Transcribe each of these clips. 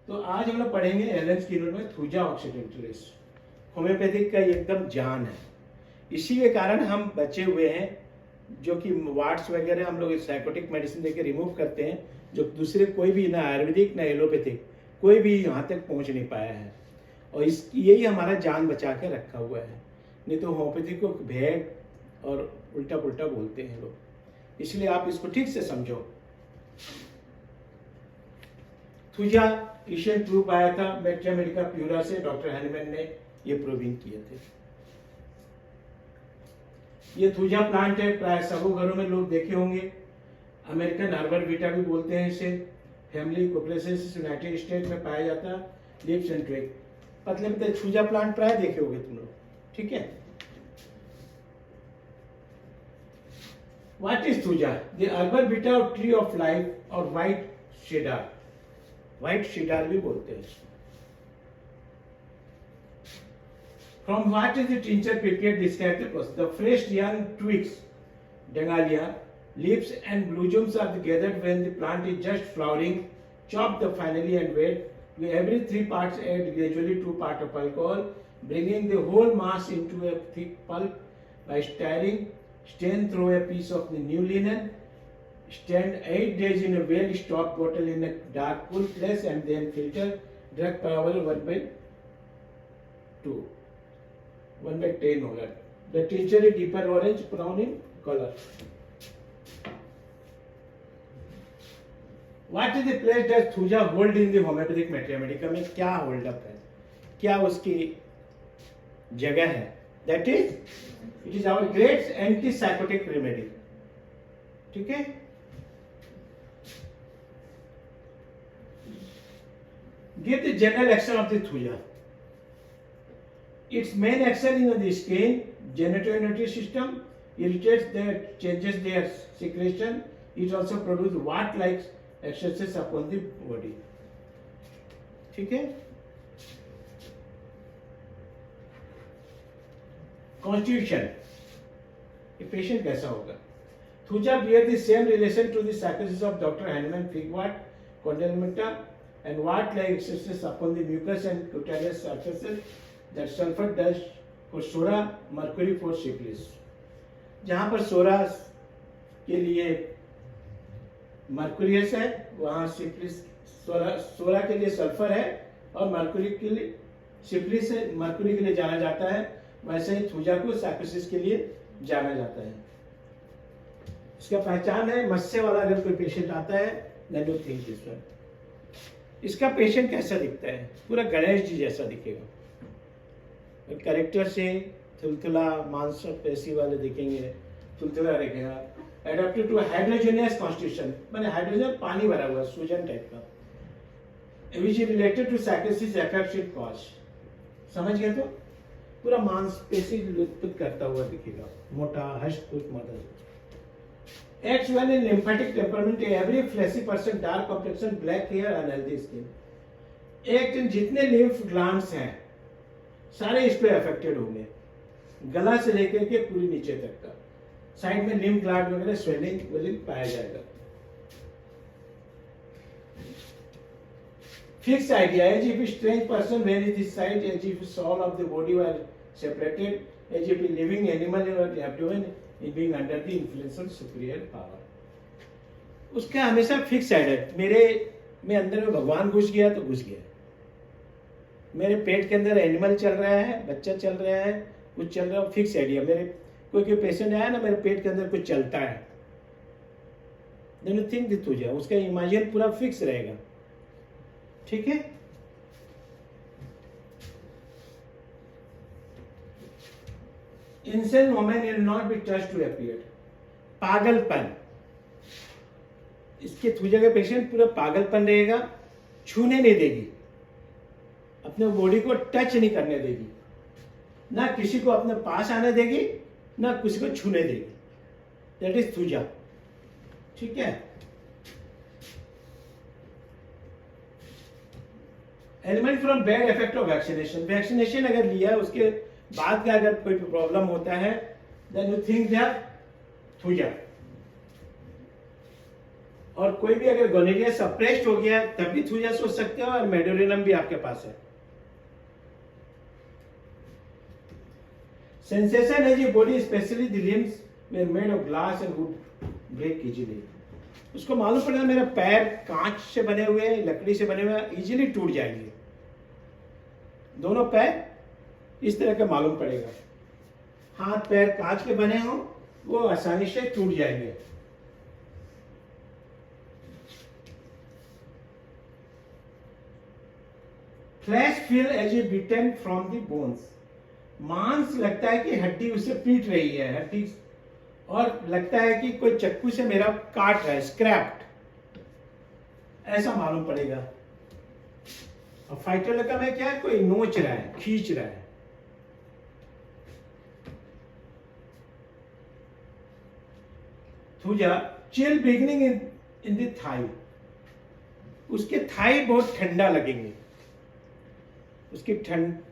तो आज हम लोग पढ़ेंगे एलन स्किनर में थूजा ऑक्सीडेंटलिस। होम्योपैथिक का एकदम जान है, इसी के कारण हम बचे हुए हैं, जो कि वार्ड्स वगैरह हम लोग साइकोटिक मेडिसिन देके रिमूव करते हैं, जो दूसरे कोई भी ना आयुर्वेदिक ना एलोपैथिक कोई भी यहाँ तक पहुँच नहीं पाया है। और इस यही हमारा जान बचा के रखा हुआ है, नहीं तो होम्योपैथिक को भेद और उल्टा पुल्टा बोलते हैं लोग, इसलिए आप इसको ठीक से समझो। थूजा एशियन प्रूफ आया था बैक्टीरिया मेडिका प्यूरा से, डॉक्टर हैनीमैन ने ये प्रूविंग किए थे। ये थूजा प्लांट है, प्राय सबों घरों में लोग देखे होंगे। अमेरिकन हर्बल बीटा भी बोलते हैं इसे। फैमिली कोपलेसेंसिस यूनाइटेड स्टेट में पाया जाता है। लीव्स एंड ट्विग, पतले पतले थूजा प्लांट प्राय देखे होंगे तुम लोग, ठीक है। What is thuja? The herbal beta of tree of life और व्हाइट शेडार, व्हाइट शेडार भी बोलते हैं। From what is the tincture prepared? Describe the process. The fresh young twigs, Dangalia, leaves and blossoms are gathered when the plant is just flowering. Chop the finely and wet. With every 3 parts, add gradually 2 parts of alcohol, bringing the whole mass into a thick pulp by stirring. Strain through a piece of the new linen. Stand 8 days in a well-stocked bottle in a dark, cool place, and then filter. Drug power 1/2. 1/10 होगा। The tincture is deeper orange brown in color. What is the place does thuja hold in the homeopathic Medica में? क्या hold up है, क्या उसकी जगह है? That is, it is our great antipsychotic remedy, ठीक है। Give the general action of the thuja. Its main action in the skin, genitourinary system, irritates their, changes their secretion. It also produces what-like excesses upon the body. ठीक है। Constitution, ये patient कैसा होगा? Thuja bear the same relation to the psychosis of Dr. Hahnemann, figwort, condylomata, and what-like excesses upon the mucous and cutaneous surfaces. That sulfur does for psora, mercury for syphilis. जहाँ पर सोरा के लिए मर्कुरियस है, वहाँ syphilis, सोरा के लिए sulphur है और मर्कुरी के लिए सिफिलिस है, मर्कुरी के लिए जाना जाता है। वैसे ही थूजा को साइकोसिस के लिए जाना जाता है। इसका पहचान है, मस्से वाला अगर कोई पेशेंट आता है, then you think this one. इसका पेशेंट कैसा दिखता है? पूरा गणेश जी जैसा दिखेगा। कैरेक्टर से थुलथुला, मांसपेशी वाले दिखेंगे, थुलथुला दिखेगा। एडेप्टेड टू हाइड्रोजनियस कॉन्स्टिट्यूशन, माने हाइड्रोजन पानी भरा हुआ सूजन टाइप का, which is related to sycosis affects it cause. समझ गए? तो पूरा मांसपेशी उत्पन्न करता हुआ दिखेगा, मोटा हष्ट पुष्ट mother. Acts well in lymphatic temperament, every fleshy person, dark complexion, black hair, unhealthy skin. Act in जितने लिम्फ ग्लैंड्स हैं सारे इस पे अफेक्टेड होंगे, गला से लेकर के पूरी नीचे तक का। साइड में लिम्फ ग्लैंड वगैरह स्वेलिंग पाया जाएगा। Fix idea, as if strange person were is this side, as if soul of the body were separated, as if living animal in abdomen is being under the influence of superior power. उसका हमेशा fix side है। मेरे में अंदर में भगवान घुस गया तो घुस गया, मेरे पेट के अंदर एनिमल चल रहा है, बच्चा चल रहा है, कुछ चल रहा है, फिक्स आइडिया। मेरे कोई पेशेंट आया ना, मेरे पेट के अंदर कुछ चलता है, then you think this thuja, उसका इमेजिन पूरा फिक्स रहेगा, ठीक है। Insane women will not be touched to appear. पागलपन, इसके थूजा का पेशेंट पूरा पागलपन रहेगा, छूने नहीं देगी, अपने बॉडी को टच नहीं करने देगी, ना किसी को अपने पास आने देगी, ना किसी को छूने देगी। दैट इज थूजा, ठीक है। Element from bad effect of vaccination, vaccination अगर लिया उसके बाद का अगर कोई प्रॉब्लम होता है, then you think that thuja. और कोई भी अगर गोनेरिया सप्रेस्ड हो गया तब भी थूजा सोच सकते हो, और मेडोरिनम भी आपके पास है। सेंसेशन है जी body specially the limbs were made of glass and wood break easily. उसको मालूम पड़ेगा मेरा पैर कांच से बने हुए, लकड़ी से बने हुए, इजीली टूट जाएंगे। दोनों पैर इस तरह का मालूम पड़ेगा। हाथ पैर कांच के बने हो वो आसानी से टूट जाएंगे। Flesh feel as a beaten from the bones. मांस लगता है कि हड्डी उसे पीट रही है, हड्डी, और लगता है कि कोई चक्कू से मेरा काट रहा है, स्क्रैप्ड, ऐसा मालूम पड़ेगा। और फाइटोलका में क्या है, कोई नोच रहा है, खींच रहा है। Thuja chill beginning in the thigh. उसके थाई बहुत ठंडा लगेंगे। उसकी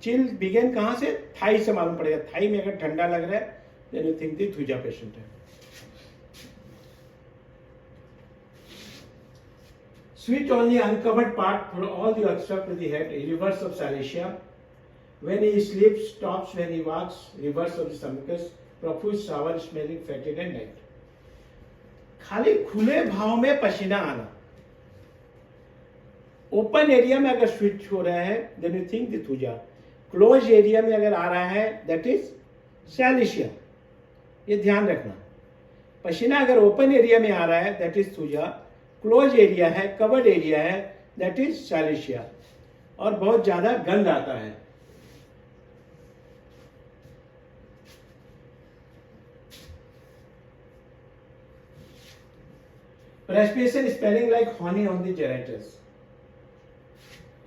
चिल बिगन कहां से, थाई से मालूम पड़ेगा। थाई में अगर ठंडा लग रहा है then you think the thuja patient है। Sweat on the uncovered part for all the obstruct of the head, a reverse of Salacia. When he sleeps, stops when he walks, reverse of the stomachus, profuse sour smelling fetid and night. खाली खुले भाव में पसीना आना। Open area में अगर switch हो रहा है then you think the thuja. Close area में अगर आ रहा है दैट इज सैलिशिया। ये ध्यान रखना। पसीना अगर ओपन एरिया में आ रहा है that is thuja, close area है, कवर्ड एरिया है दैट इज सैलिशिया, और बहुत ज्यादा गंध आता है। Perspiration spelling like honey on the genitus.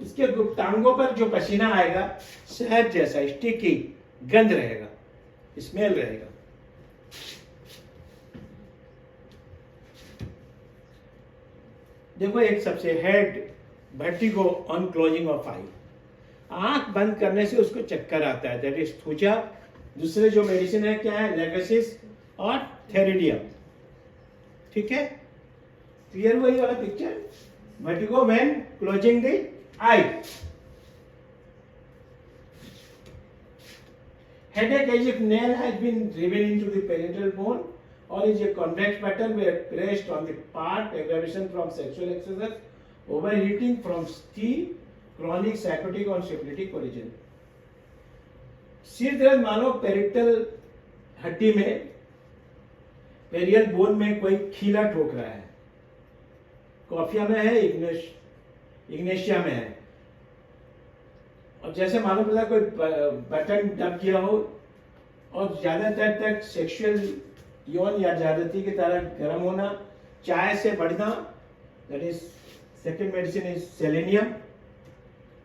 इसके गुप्तांगों पर जो पसीना आएगा शहद जैसा स्टिकी गंध रहेगा, स्मेल रहेगा। देखो एक सबसे head vertigo on closing of eye. आंख बंद करने से उसको चक्कर आता है, दैट इज थूजा। दूसरे जो मेडिसिन है क्या है, लेगेसिस और थेरिडियम। ठीक है, क्लियर हुआ ये वाला picture. Vertigo when closing the I. Headache as if nail has been driven into the parietal bone or is a convex pattern where pressed on the part, aggravation from sexual excesses, overheating from steam, chronic psychotic और syphilitic origin। सिर दर्द मानो parietal हड्डी में, Periyar bone में कोई खीला ठोक रहा है। कॉफिया में है, इग्नेशिया में है, और जैसे मालूम पड़ता कोई बटन दब गया हो और ज्यादातर तक सेक्सुअल यौन या ज्यादती की तरह गर्म होना, चाय से बढ़ना, that is second medicine is selenium.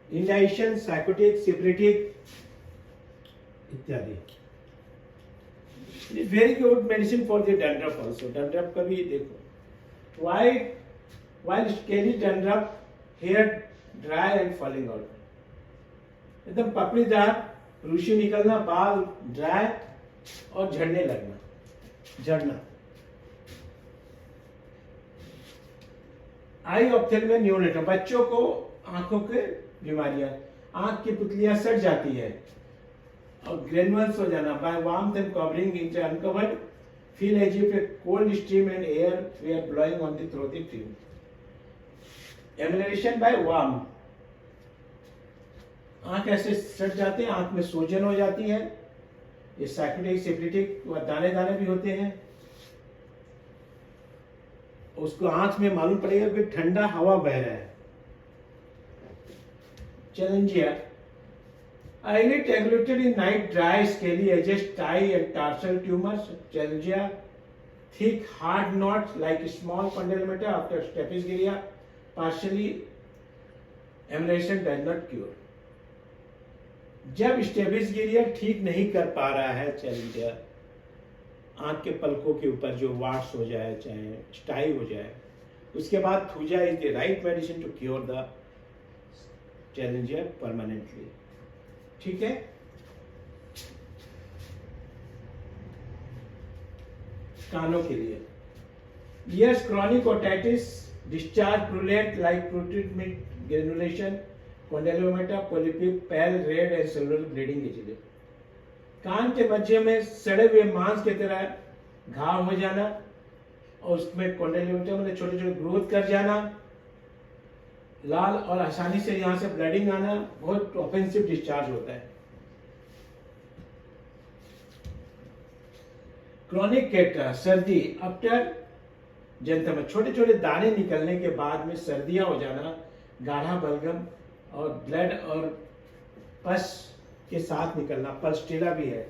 Indication, psychotic, syphilitic इत्यादि। It is very good medicine for the dandruff also. Dandruff का भी देखो, while scaly dandruff, hair dry and falling out। एकदम पपड़ीदार, रूसी निकलना, बाल ड्राई और झड़ने लगना, झड़ना। आई ऑप्थेल्मिया न्यूनेटम, बच्चों को आंखों के बीमारियां, आंख की पुतलियां सट जाती है और ग्रेनुअल्स हो जाना। By warmth and covering it uncovered, feel as if a cold stream and air we are blowing on the throaty tube. Amelioration by warm, आंख ऐसे सट जाते हैं, आंख में सूजन हो जाती है। ये साइकोटिक, सिफिलिटिक व दाने दाने भी होते हैं। उसको आंख में मालूम पड़ेगा कि ठंडा हवा बह रहा है। चैलेंजिया, eyelid agglutinated in night, dry, scaly edges, tie and tarsal tumors. Chalagia, thick, hard knots like small condylometer after staphylococcus, partially emanation does not cure। जब स्टेबिसगिरिया ठीक नहीं कर पा रहा है चैलेंजिया, आंख के पलकों के ऊपर जो वाट्स हो जाए, चाहे स्टाई हो जाए, उसके बाद Thuja is the right medicine to cure the chalazia permanently. ठीक है, कानों के लिए ears, chronic otitis discharge purulent like protein milk granulation, condylomata, polypic, pale, red and cellular bleeding easily. कान के मध्य में सड़े हुए मांस की तरह घाव हो जाना और उसमें कॉन्डेलोमेटा में छोटे छोटे ग्रोथ कर जाना, लाल और आसानी से यहाँ से ब्लीडिंग आना, बहुत ऑफेंसिव डिस्चार्ज होता है। क्रॉनिक कैटरा, सर्दी आफ्टर जंतम, छोटे छोटे दाने निकलने के बाद में सर्दियां हो जाना, गाढ़ा बलगम और ब्लड और पस के साथ निकलना, पल्स्टिला भी है।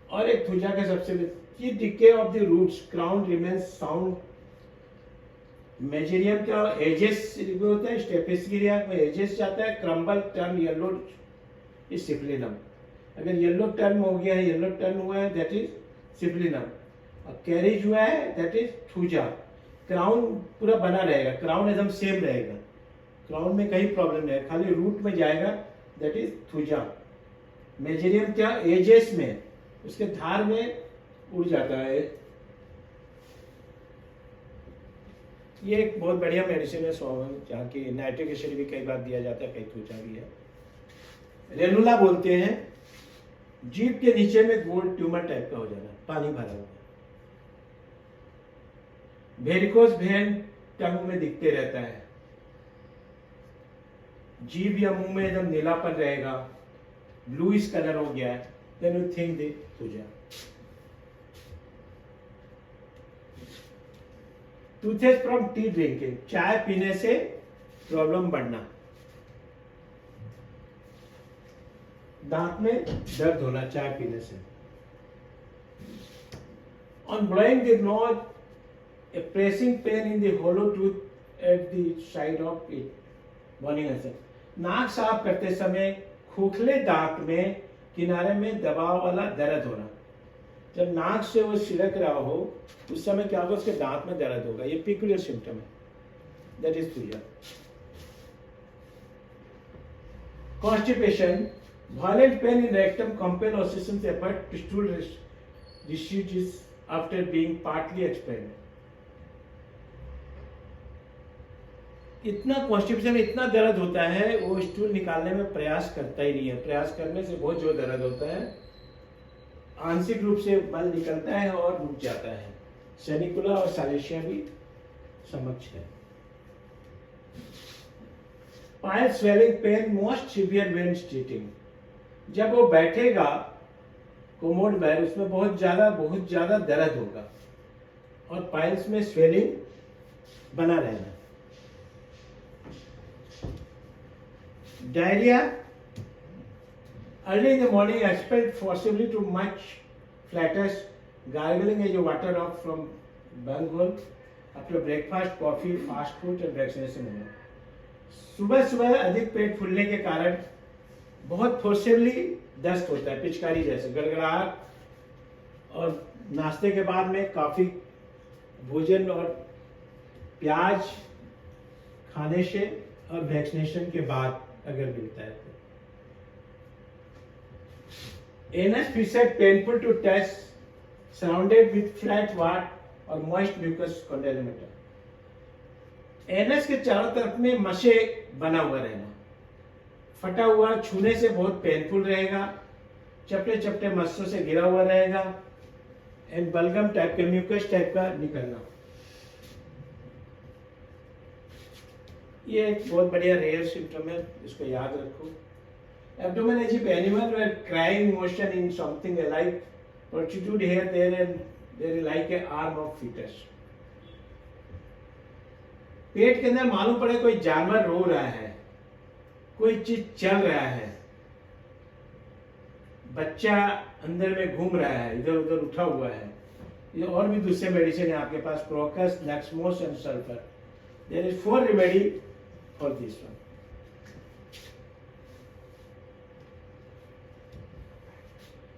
और एक थुजा का सबसे की decay of the roots, crown remains sound, mezereum का एजेस होता है, स्टेपिसगिरिया में एजेस जाता है, क्रम्बल टर्न येलो इज सिप्लिनम। अगर येलो टर्न हो गया है, येलो टर्न हुआ है, दैट इज सिप्लिनम। और कैरिज हुआ है, दैट इज थुजा। क्राउन पूरा बना रहेगा, क्राउन एकदम सेम रहेगा, क्राउन में कहीं प्रॉब्लम नहीं है, खाली रूट में जाएगा, दैट इज थुजा। मेजेरियम क्या एजेस में, उसके धार में उड़ जाता है। ये एक बहुत बढ़िया मेडिसिन है सोवन, जहाँ की नाइट्रिक एसिड भी कई बार दिया जाता है, कई थुजा भी है। रेनुला बोलते हैं, जीभ के नीचे में गोल ट्यूमर टाइप का हो जाना, पानी भरा हुआ। वेरिकोस वेन टंग में दिखते रहता है, जीभ या मुंह में एकदम नीलापन रहेगा, ब्लूइश कलर हो गया है, then you think the Thuja. Toothache from tea drinking, चाय पीने से प्रॉब्लम बढ़ना, दांत में दर्द होना चाय पीने से। On blowing the nose, a pressing pain in the hollow tooth at the side of it, warning है। नाक साफ करते समय खोखले दांत में किनारे में दबाव वाला दर्द होना, जब नाक से वो छिड़क रहा हो उस समय क्या होगा, उसके दांत में दर्द होगा, ये पिकुलियर सिम्टम है, that is thuja. Constipation, violent pain in rectum, compel or system effort, stool residues after being partly expelled। इतना कॉन्स्टिपेशन में इतना दर्द होता है, वो स्टूल निकालने में प्रयास करता ही नहीं है, प्रयास करने से बहुत जोर दर्द होता है, आंशिक रूप से बल निकलता है और रुक जाता है। सेनिकुला और सालेशिया भी समक्ष है। Pile swelling pain, most severe when sitting, जब वो बैठेगा कोमोड में, उसमें बहुत ज्यादा दर्द होगा और पाइल्स में स्वेलिंग बना रहना। Diarrhoea, early in the morning expelled forcibly too much flatus, gargling as water off from bunghole after breakfast, coffee, fast food and vaccination होना। सुबह सुबह अधिक पेट फूलने के कारण बहुत फोर्सेबली दस्त होता है, पिचकारी जैसे गड़गड़ाहट, और नाश्ते के बाद में काफी भोजन और प्याज खाने से और वैक्सीनेशन के बाद अगर मिलता है तो। Anus fissure, painful to touch, surrounded with flat wart और मॉइस्ट म्यूकस कॉन्डेलोमेटा, एनस के चारों तरफ में मशे बना हुआ रहना, फटा हुआ, छूने से बहुत पेनफुल रहेगा, चपटे चपटे मस्सों से घिरा हुआ रहेगा, एंड बलगम टाइप के म्यूकस टाइप का निकलना। ये एक बहुत बढ़िया रेयर सिम्टम है, इसको याद रखो। Abdomen as if animal were crying motion in something like protrude here there and there like a arm of foetus, पेट के अंदर मालूम पड़े कोई जानवर रो रहा है, कोई चीज चल रहा है, बच्चा अंदर में घूम रहा है, इधर उधर उठा हुआ है। ये और भी दूसरे मेडिसिन है आपके पास, प्रोकस, लैक्समोस and sulphur. There is 4 remedy for this one.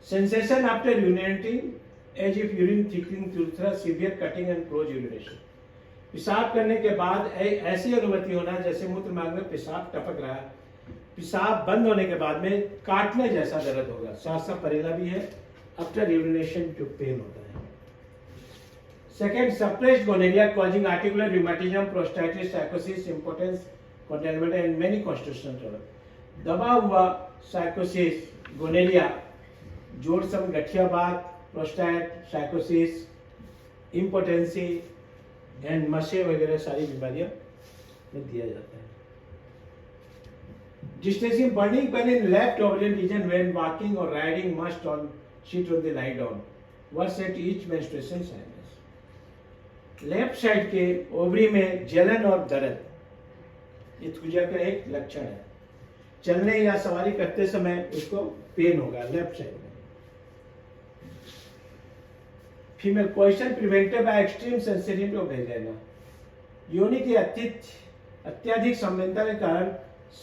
Sensation after urinating as if urine thickening through severe cutting and close urination, पेशाब करने के बाद ऐसी अनुभूति होना जैसे मूत्र मार्ग में पेशाब टपक रहा है, पेशाब बंद होने के बाद में काटने जैसा दर्द। दर्द होगा, साथ साथ परेला भी है, आफ्टर यूरिनेशन जो पेन होता है। 5 swelling pain, most severe when sitting, severe cutting and close urination. पेशाब करने के बाद में ऐसी अनुभूति होना जैसे मूत्र मार्ग में पेशाब टपक रहा है, पेशाब बंद होने के बाद में काटने जैसा दर्द होगा, साथ साथ परेला भी है, आफ्टर यूरिनेशन जो पेन होता है। Second, suppressed gonorrhea causing articular rheumatism, prostatitis, psychosis, impotence, contamination and many constitutional trouble. दबा हुआ साइकोसिस, गोनेरिया, जोड़ सम गठियाबात, प्रोस्टेट, साइकोसिस, इम्पोटेंसी एंड मशे वगैरह सारी बीमारियां में दिया जाता है. Distressing burning pain in left ovarian region when walking or riding must on sit on the lie down. Worse at each menstruation cycle. Left side के ओवरी में जलन और दर्द, ये थूजा का एक लक्षण है. चलने या सवारी करते समय उसको पेन होगा लेफ्ट साइड में. Female position prevented by extreme sensitivity of vagina. योनि की अत्यधिक संवेदनता के कारण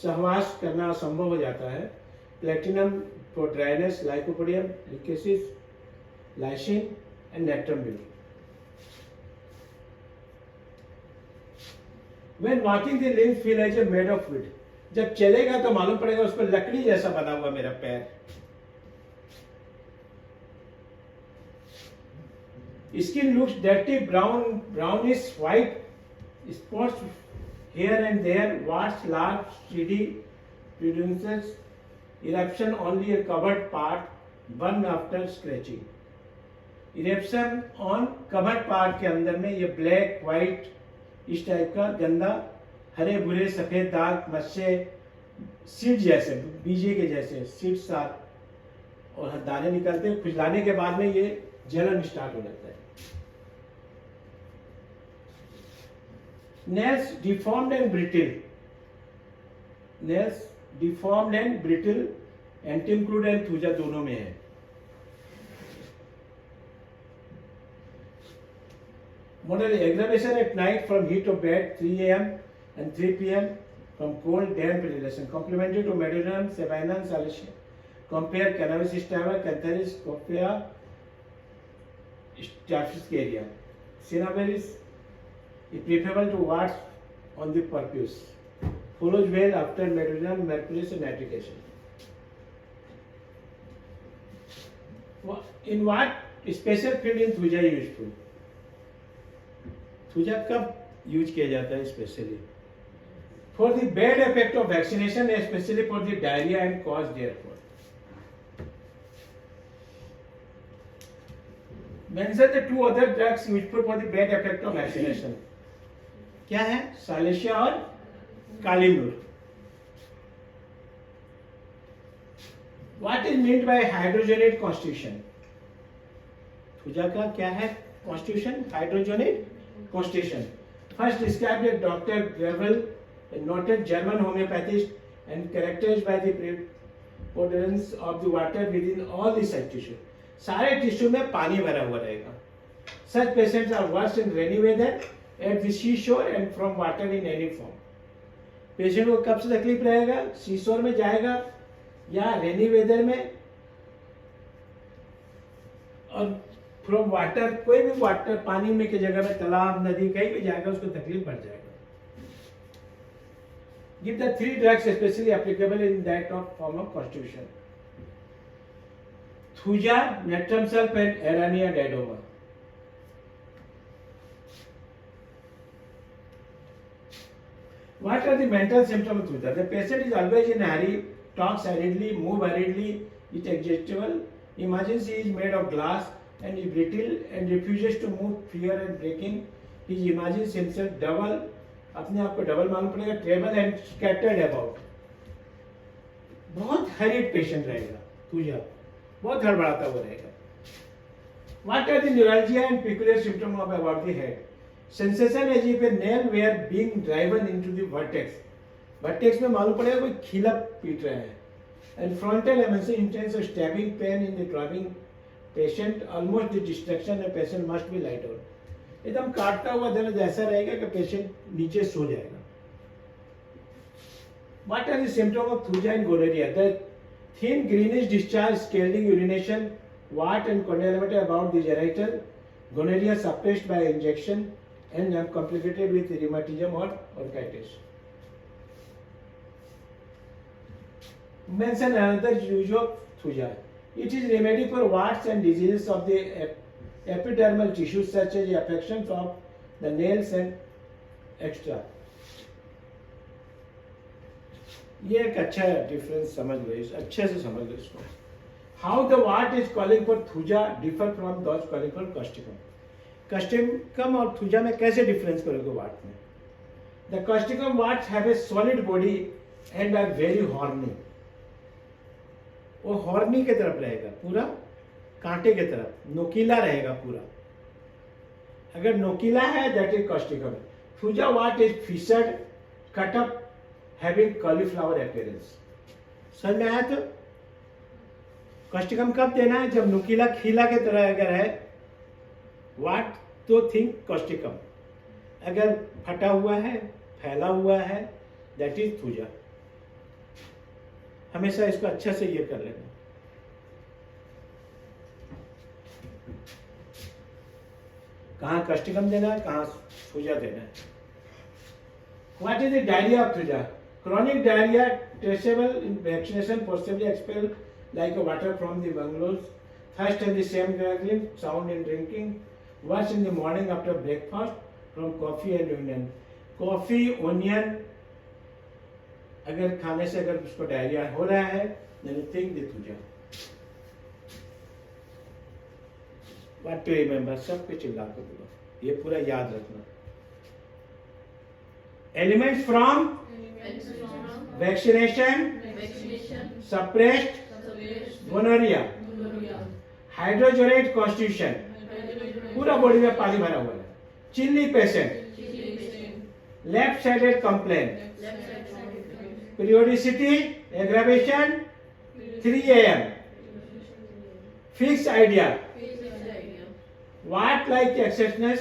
सहवास करना असंभव हो जाता है. Platinum for dryness, lycopodium, lachesis, lyssin and natrum. When walking the limbs feel as if made of wood. जब चलेगा तो मालूम पड़ेगा उस पर लकड़ी जैसा बना हुआ मेरा पैर. Skin looks dirty, brownish white, spots here and there, warts, large, seedy, pudendushes, eruption only a covered part, burn after scratching. Eruption on covered part के अंदर में ये black, white इस टाइप का गंदा हरे भूरे सफेद दाग, मस्से, सीड जैसे, बीजे के जैसे सीड साथ और दाने निकलते हैं. खुजलाने के बाद में ये जलन स्टार्ट हो जाता है. Nails deformed and brittle. Nails deformed and brittle antim crude and Thuja दोनों में है. Moderate aggravation at night from heat of bed 3 a.m. and 3 p.m. from cold damp relation. Complementary to Mediterranean, Sabina, Salisha. Compare Cannabis stava, Cantharis, Coffea, Staphylococcus. Cinnaberis is preferable to warts on the purpose. Follows well after Mediterranean, Mercury and nitric acid. In what special field in Thuja useful? Thuja कब use किया जाता है specially? For the bad effect of vaccination, specially for the diarrhoea and cause therefore. Mention the two other drugs useful for the bad effect of vaccination. क्या है? Silicea और kali mur. What is meant by hydrogenoid constitution? Thuja का क्या है constitution? Hydrogenoid Constitution. First described by Dr. Gravel, a noted German homeopathist, and characterized by the preponderance of the water within all the such tissue. सारे tissue में पानी भरा हुआ रहेगा. Such patients are worse in rainy weather, at the seashore and from water in any form. Patient को कब से तकलीफ रहेगा? सीशोर में जाएगा या रेनी वेदर में, और फ्रॉम वाटर, कोई भी वाटर पानी में की जगह में, तालाब, नदी, कहीं भी जाएगा उसको तकलीफ पड़ जाएगा. Give the 3 drugs specially applicable in that of form of constitution. Thuja, natrum sulph and aranea diadema. What are the mental symptoms of thuja? The patient is always in a hurry, talks hurriedly, move hurriedly, is exhaustible, imagines he is made of glass and is brittle and refuses to move, fear and breaking. He imagines himself double, अपने आप को double मालूम पड़ेगा, treble and scattered about. बहुत hurried patient रहेगा thuja, बहुत हड़बड़ाता हुआ रहेगा. What are the neuralgia and peculiar symptoms of about the head? Sensation as if a nail were being driven into the vertex. Vertex में मालूम पड़ेगा कोई खीला पीट रहा है. And frontal emission, intense stabbing pain in the driving patient, almost the distraction, a patient must be lied on. एकदम काटता हुआ दर्द ऐसा रहेगा कि पेशेंट नीचे सो जाएगा. What are the symptoms of thuja and gonorrhea? The thin greenish discharge, scalding urination, wart and condylometry about the genital. Gonorrhea suppressed by injection and complicated with rheumatism or bronchitis. Mention another use of thuja. It is remedy for warts and diseases of the epidermal tissues such as the affections of the nails and extra. ये एक अच्छा difference समझ लो, अच्छे से समझ लो इसको. How the wart is calling for thuja differ from those calling for causticum. Causticum और thuja में कैसे डिफरेंस करोगे वाट में? The causticum warts have a solid body and are very horny. वो हॉर्नी की तरफ रहेगा, पूरा कांटे की तरफ, नोकीला रहेगा पूरा. अगर नोकीला है that is causticum. thuja wart is fissured, cut up, having cauliflower appearance. समझ में आया? तो causticum कब देना है? जब नुकीला खीला के तरह अगर है वाट तो थिंक causticum. अगर फटा हुआ है, फैला हुआ है, दैट इज thuja. हमेशा इसको अच्छा से ये कर लेना. कहाँ causticum देना है, कहाँ thuja देना है. What is the diarrhea of thuja? Chronic diarrhea traceable in vaccination, possibly expelled like water from the bungalows. Thirst and the same gargling sound in drinking. Worse in the morning after breakfast from coffee and onion. Coffee, onion, अगर खाने से अगर उसको diarrhoea हो रहा है, then think the thuja. What to remember? सब कुछ चिल्ला कर बोलो. ये पूरा याद रखना. Elements from vaccination, suppressed gonorrhea, hydrogenate constitution, पूरा बॉडी में पानी भरा हुआ है. Chilli patient, left sided complain, periodicity, aggravation, 3 a.m. Fixed idea. What like excesses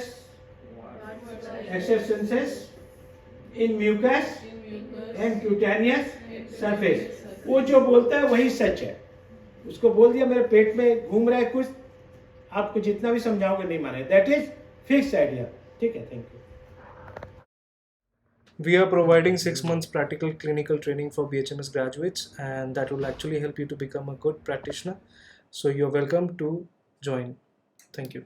in mucus and cutaneous surface. वो जो बोलता है वही सच है. उसको बोल दिया मेरे पेट में घूम रहा है कुछ, आपको जितना भी समझाओगे नहीं माने. That is fix idea. ठीक है, thank you. We are providing 6 months practical clinical training for BHMS graduates, and that will actually help you to become a good practitioner. So you're welcome to join. Thank you.